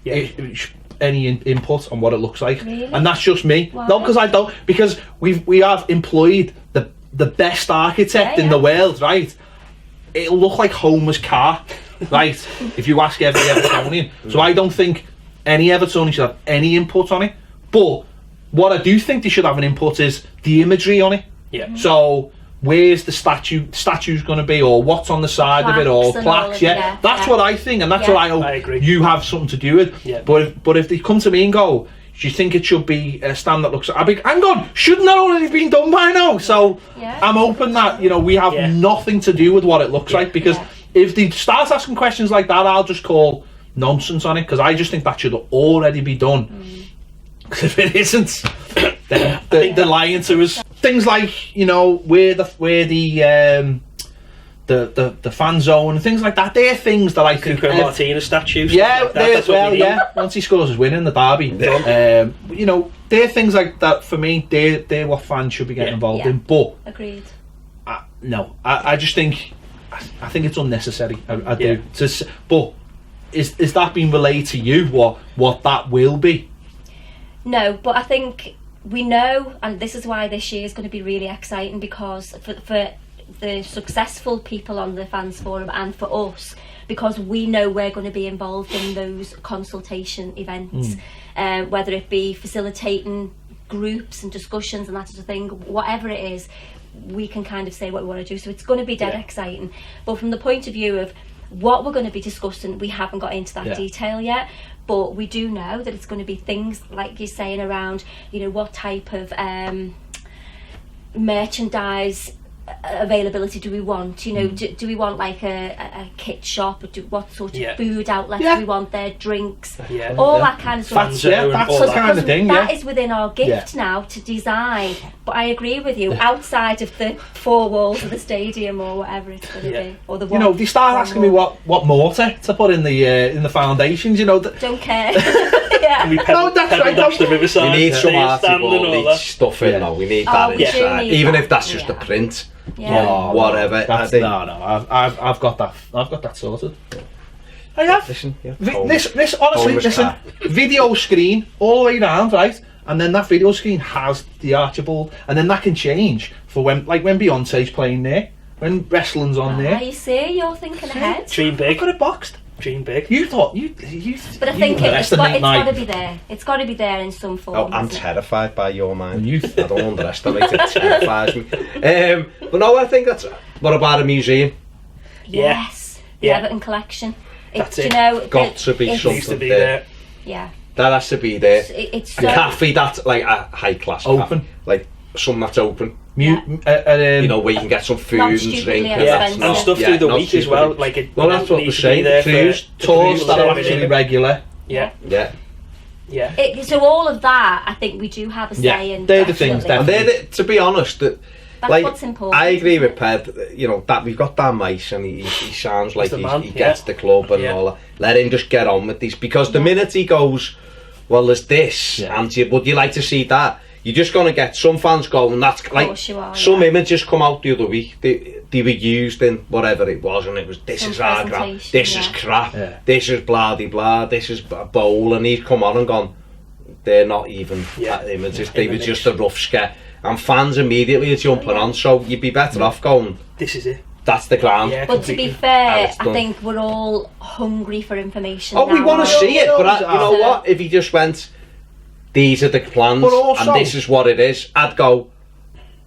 input on what it looks like. Really? And that's just me. Why? No, because I don't, because we have employed the best architect in the world, right? It'll look like Homer's car, right? If you ask every Evertonian. So I don't think any Evertonian should have any input on it. But what I do think they should have an input is the imagery on it. Yeah. So where's the statue's going to be, or what's on the side of it, or plaques? That's what I think, and that's what I hope you have something to do with. Yeah. But if they come to me and go, do you think it should be a stand that looks? I'll be, hang on, shouldn't that already been done by now? So I'm hoping that we have nothing to do with what it looks like, because if they start asking questions like that, I'll just call nonsense on it, because I just think that should already be done. Because if it isn't, then they're lying to us. Things like where the fan zone and things like that. They're things that I think. Cuco Martinez statue. Once he scores his win in the derby, they're things like that for me. They're what fans should be getting involved in. But agreed. No, I just think I think it's unnecessary. I do. But is that being relayed to you? What that will be? No, but I think we know, and this is why this year is going to be really exciting, because for the successful people on the fans forum and for us, because we know we're going to be involved in those consultation events, whether it be facilitating groups and discussions and that sort of thing, whatever it is, we can kind of say what we want to do. So it's going to be dead exciting. But from the point of view of what we're going to be discussing, we haven't got into that detail yet, but we do know that it's going to be things like you're saying around, you know, what type of merchandise availability do we want, you know, do we want like a kit shop, or what sort of food outlets do we want there, drinks, all that kind of stuff. That's the kind of thing. That is within our gift now to design. But I agree with you, outside of the four walls of the stadium or whatever it's going to be, or the you know, they start asking me what mortar to put in the foundations, you know. Don't care. No, that's right. That's the Riverside. We need some arty stuff in now. We need that inside, even if that's just a print. Or whatever. I've got that sorted. I have. Listen, this honestly, listen, video screen all the way around, right? And then that video screen has the Archibald, and then that can change for when Beyonce's playing there, when wrestling's on there. You see, you're thinking ahead. Dream big. I've got it boxed. Dream big. You thought you. But I think it's got to be there. It's got to be there in some form. Oh, I'm terrified by your mind. I don't underestimate it. It terrifies me. But no, I think that's. What about a museum? Yes. The Everton collection. That's it. You know, got to be something there. Yeah. That has to be there. It's a cafe that's like a high class open, cafe. Like something that's open. You know, where you can get some food and drink and stuff through the week as well. Like well, that's what we're saying. Tours that are actually regular. Yeah. So all of that, I think we do have a say in. They're the things that. And to be honest, that's like, what's important. I agree with Ped. You know that we've got Dan Mice, and he sounds like he gets the club and all that. Let him just get on with these, because the minute he goes, well, there's this, and would you like to see that? You're just going to get some fans going, that's like some images come out the other week. They were used in whatever it was, and it was this is our crap, this is crap, this is blah de blah, this is a bowl, and he's come on and gone, they're not even images, they were just a rough sketch, and fans immediately are jumping on. So you'd be better off going, this is it. That's the ground. But to be fair, I think we're all hungry for information. Oh, we want to see it, but you know what? If he just went, these are the plans, and this is what it is, I'd go,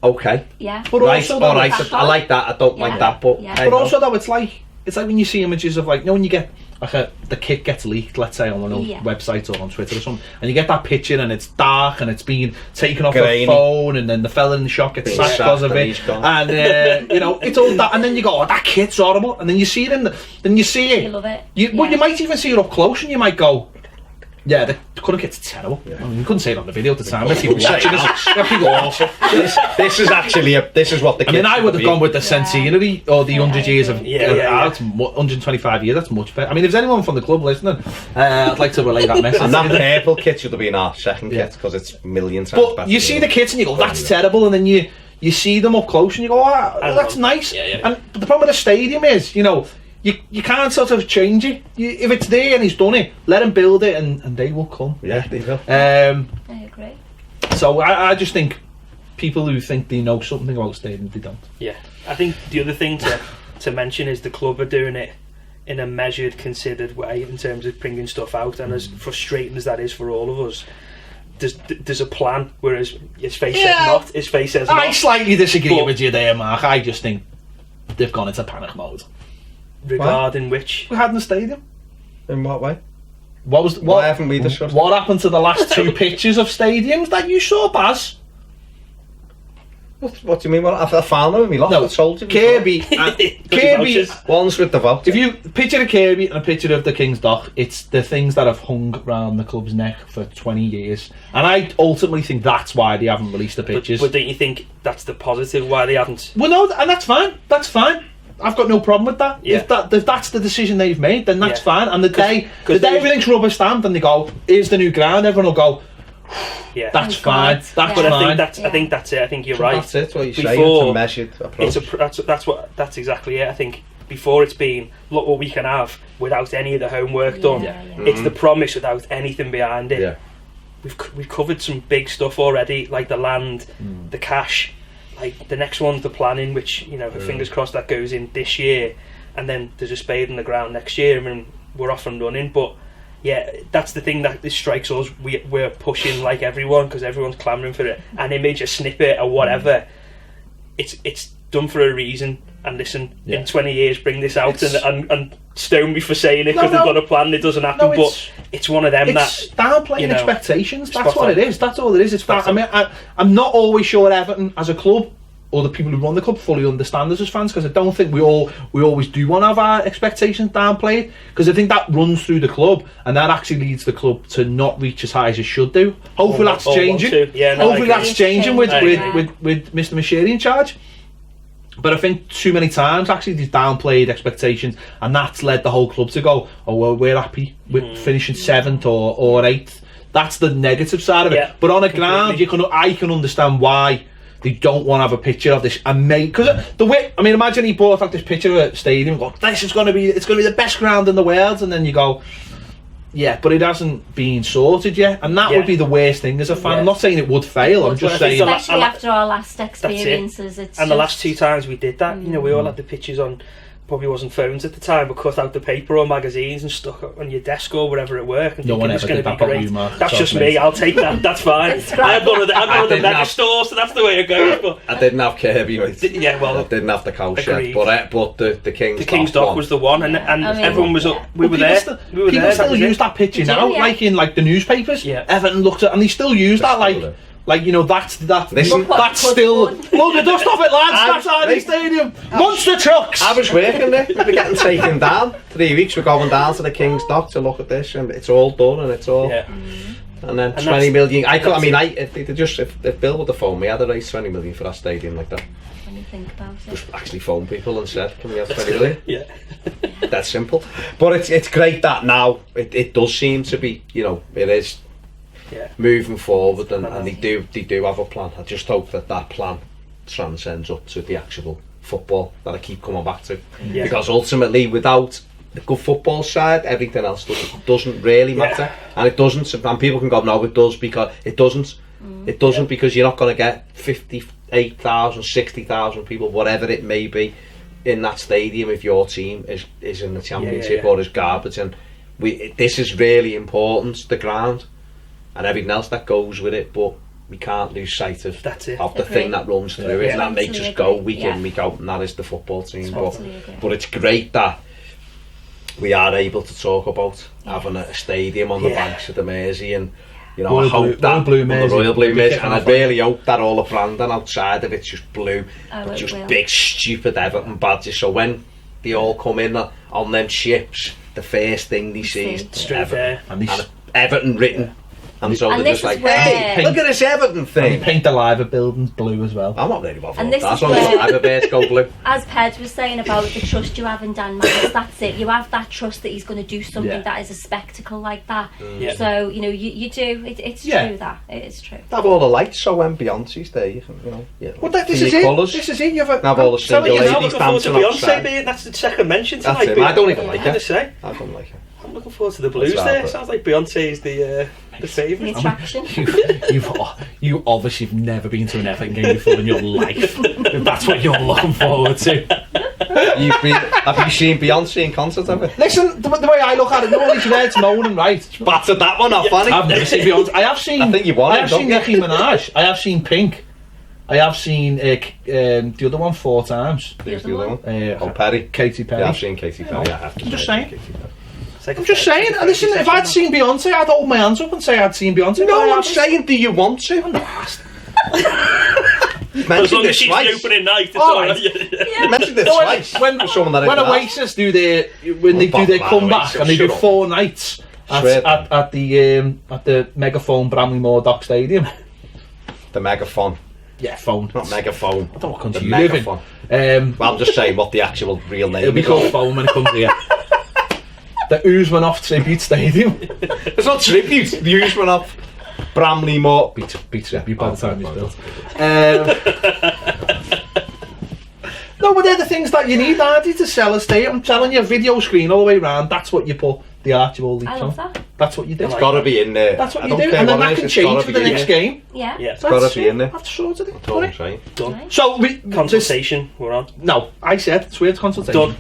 okay. Yeah. But right, also, all right, I like that, I don't like that, but... But also, though, it's like when you see images of, like, you know, when you get, like, the kit gets leaked, let's say, on one of those websites or on Twitter or something, and you get that picture, and it's dark, and it's been taken off the phone, and then the fella in the shop gets sacked because of it, and, you know, it's all that, and then you go, oh, that kit's horrible, and then you see it, then you see it. You love it. Well, you might even see it up close, and you might go, yeah, the current kit's terrible. I mean, you couldn't say it on the video at the time. If you were watching this, this is actually this is what the. I mean, I would have gone with the centenary or the 100 years of. That's 125 years. That's much better. I mean, if there's anyone from the club listening, I'd like to relay that message. And that purple kit should have been our second kit, because it's million times better. But you see the kits and you go, that's terrible, and then you see them up close and you go, oh, that's nice. And the problem with the stadium is, you know, you can't sort of change it. If it's there and he's done it, let him build it, and they will come. Yeah, they will. I agree. So I just think people who think they know something about stadiums, they don't. Yeah, I think the other thing to mention is the club are doing it in a measured, considered way in terms of bringing stuff out, and as frustrating as that is for all of us, there's a plan, whereas his face says not. His face says not. I slightly disagree with you there, Mark. I just think they've gone into panic mode. Regarding which we had in the stadium. In what way? Why haven't we discussed? What happened to the last two pictures of stadiums that you saw, Baz? What do you mean? Well, I found them in my loft. No, I told you. Kirby. One's with the voucher. If you picture a Kirby and a picture of the King's Dock, it's the things that have hung around the club's neck for 20 years. And I ultimately think that's why they haven't released the pictures. But don't you think that's the positive, why they haven't? Well, no, and that's fine. That's fine. I've got no problem with that. Yeah. If that's the decision they've made, then that's fine. And the day everything's rubber stamped and they go, here's the new ground, everyone will go, yeah, that's fine. That's fine. I think that's it. I think you're right. That's it. What you're saying. It's a measured approach. That's exactly it. I think before it's been, look what we can have without any of the homework done. Yeah. It's the promise without anything behind it. Yeah. we've covered some big stuff already, like the land, the cash. Like the next one's the planning, which, you know, fingers crossed that goes in this year, and then there's a spade in the ground next year, and we're off and running. But yeah, that's the thing that this strikes us. We're pushing like everyone, because everyone's clamouring for it. An image, a snippet, or whatever. It's done for a reason. And listen, in 20 years, bring this out and stone me for saying it because they've got a plan. It doesn't happen, but it's one of them it's that downplaying, you know, expectations. That's what it is. That's all it is. It's I mean, I'm not always sure Everton as a club, or the people who run the club, fully understand us as fans, because I don't think we always do want to have our expectations downplayed, because I think that runs through the club, and that actually leads the club to not reach as high as it should do. Hopefully that's changing. Hopefully that's changing with Mr. Mashiri in charge. But I think too many times actually these downplayed expectations, and that's led the whole club to go, oh well, we're happy with finishing 7th or 8th. That's the negative side of it. But on a ground, I can understand why they don't want to have a picture of this amazing, because the way, I mean, imagine he brought out this picture of a stadium, go, this is going to be the best ground in the world, and then you go, yeah, but it hasn't been sorted yet, and that would be the worst thing as a fan. I'm not saying it would fail, I'm just saying, especially after our last experiences. It's and the last 2 times we did that, you know, we all had the pictures on, probably wasn't phones at the time, but cut out the paper or magazines and stuck it on your desk or wherever at work, and no one ever did that, but you, Mark. That's just me, I'll take that, that's fine. I've gone to the mega store, so that's the way it goes. But I didn't have Kirby, mate. I didn't have the cow shed, but the King's Dock was the one, and I mean, everyone was up. We were there. People still use that picture now, like in like the newspapers. Everton looked at, and they still use that, like, you know, that's still load the dust off it, lads. That's Hardy Stadium. Monster trucks. I was working there. We were getting taken down. 3 weeks we're going down to the King's Dock to look at this, and it's all done, and it's all. And then 20 million. If Bill would have phoned me, I'd have raised 20 million for that stadium like that. When you think about it, just actually phone people and said, can we have 20 million? That's simple. But it's great that now it does seem to be, you know, it is. Moving forward, and they do have a plan. I just hope that plan transcends up to the actual football that I keep coming back to, because ultimately without a good football side, everything else doesn't really matter, and it doesn't. And people can go, no, it does, because it doesn't. It doesn't, because you're not going to get 58,000, 60,000 people, whatever it may be, in that stadium if your team is in the Championship or is garbage. And this is really important, the ground and everything else that goes with it, but we can't lose sight of the thing that runs through it, and that makes us go week in, week out, and that is the football team. But it's great that we are able to talk about having a stadium on the banks of the Mersey, and you know, I hope that the Royal Blue Mersey, and I really hope that all the branding outside of it's just blue, but just big stupid Everton badges, so when they all come in on them ships, the first thing they see is Everton, and Everton written. And so they're just like, hey, look at this Everton thing. And they paint the Liver buildings blue as well. I'm not really bothered with that. As long as the Liver bears go blue. As Ped was saying about the trust you have in Dan Myers, that's it. You have that trust that he's going to do something that is a spectacle like that. So, you know, you do. It's true that. It is true. Have all the lights, so when Beyonce's there, you can, you know. Well, this is it. This is it. You have all the single ladies dancing outside. Beyonce, that's the second mention tonight. That's it. I don't even like it. I don't like it. I'm looking forward to the blues there. Sounds like Beyonce is the favourite. The attraction. You obviously have never been to an Everton game before in your life. If that's what you're looking forward to. Have you seen Beyonce in concert ever? Listen, the way I look at it, no one's there to moaning, right? Battered that one off, Fanny. I've never seen Beyonce. I think you won. I have seen Nicki Minaj. I have seen Pink. I have seen the other one 4 times. Who's the other one? Perry. Katy Perry. Yeah, I've seen Katy Perry. I'm just saying. I'm just saying. Listen, if I'd seen Beyonce, I'd hold my hands up and say I'd seen Beyonce. No, I'm saying, do you want to? I'm not asked. As long as she's opening night, it's alright. You mentioned it twice. When Oasis do their comeback and they do 4 nights at the Megaphone Bramley Moore Dock Stadium. The Megaphone. Yeah, phone. Not megaphone. I don't know what country you live in. Well, I'm just saying what the actual real name is. It'll be called phone when it comes here. The Usmanov Tribute Stadium. It's not tribute. The Usmanov Bramley Moore beats tribute by the time it's built. No, but they're the things that you need, aren't you, to sell a stadium? I'm telling you, a video screen all the way around. That's what you put. the Archibald League I Fund. love that. That's what you do. It's got to be in there. That's what I you don't do, care and then what it that is, can it's change gotta for be the in next there. game. Yeah. Yeah. It's got to be in there. That's sorted it. That's all I'm saying. Done. Right. So we Consultation, we're on. No, I said swear to consultation. Done.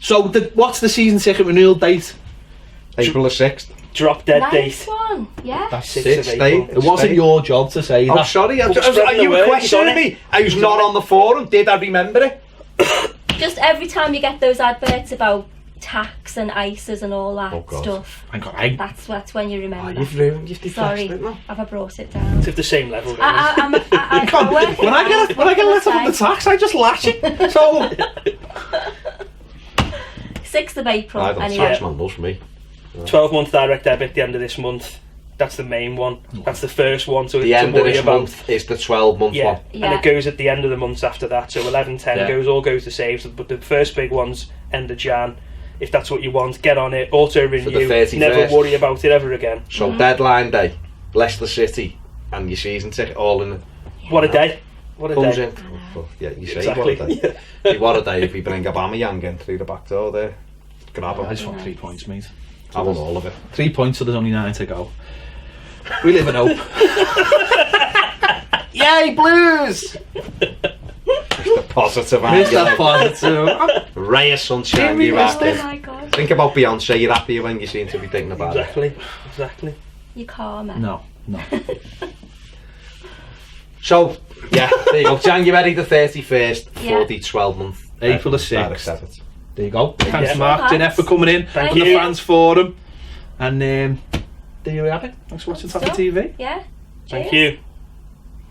So what's the season ticket renewal date? April the 6th. Drop dead Nice date. one. Yeah. That's 6th of Sixth April. date. It wasn't your job to say Oh, that. sorry. Well, spreading You the were word, questioning he's on me. I was not on the forum. Did I remember it? Just every time you get those adverts about tax and ISAs and all that Oh, God. stuff, Hang on, that's when you remember. You've ruined. You've Sorry, deflected it now. have I brought it down? It's of the same level. Guys. I work when I get a letter from the tax, I just lash it. So 6th of April. I don't Anyway. tax man loves me. 12-month direct debit at the end of this month. That's the main one. That's the first one to, The to end of worry this about. month is the 12-month Yeah. one. And Yeah. it goes at the end of the months after that. So 11, 10 Yeah. goes to saves. But the first big one's end of Jan. If that's what you want, get on it. Auto For the renew. 31st. Never worry about it ever again. So deadline day, Leicester City, and your season ticket all in. What a day! What a Comes day! in. Oh, yeah, you say Exactly. what a day. Yeah, what a day if we bring Aubameyang in through the back door there. Grab I him. just want 3 points, mate. I want all of it. 3 points, so there's only 9 to go. We live in hope. Yay, Blues! The positive Mr. angle. Positive. Ray of sunshine, Jimmy you're Mr. Oh happy. my god. Think about Beyonce, you're happier when you seem to be thinking about it. Exactly. You calmer. No. So, yeah, there you go. January the 31st Yeah. for the 12-month. April the direct 6th. debit. There you go. Thanks, Yeah. Mark. Thanks. Jeanette, for coming in. Thank on the you. fans forum. And there you have it. Thanks for watching Toffee So, TV. Yeah. Thank Cheers. you.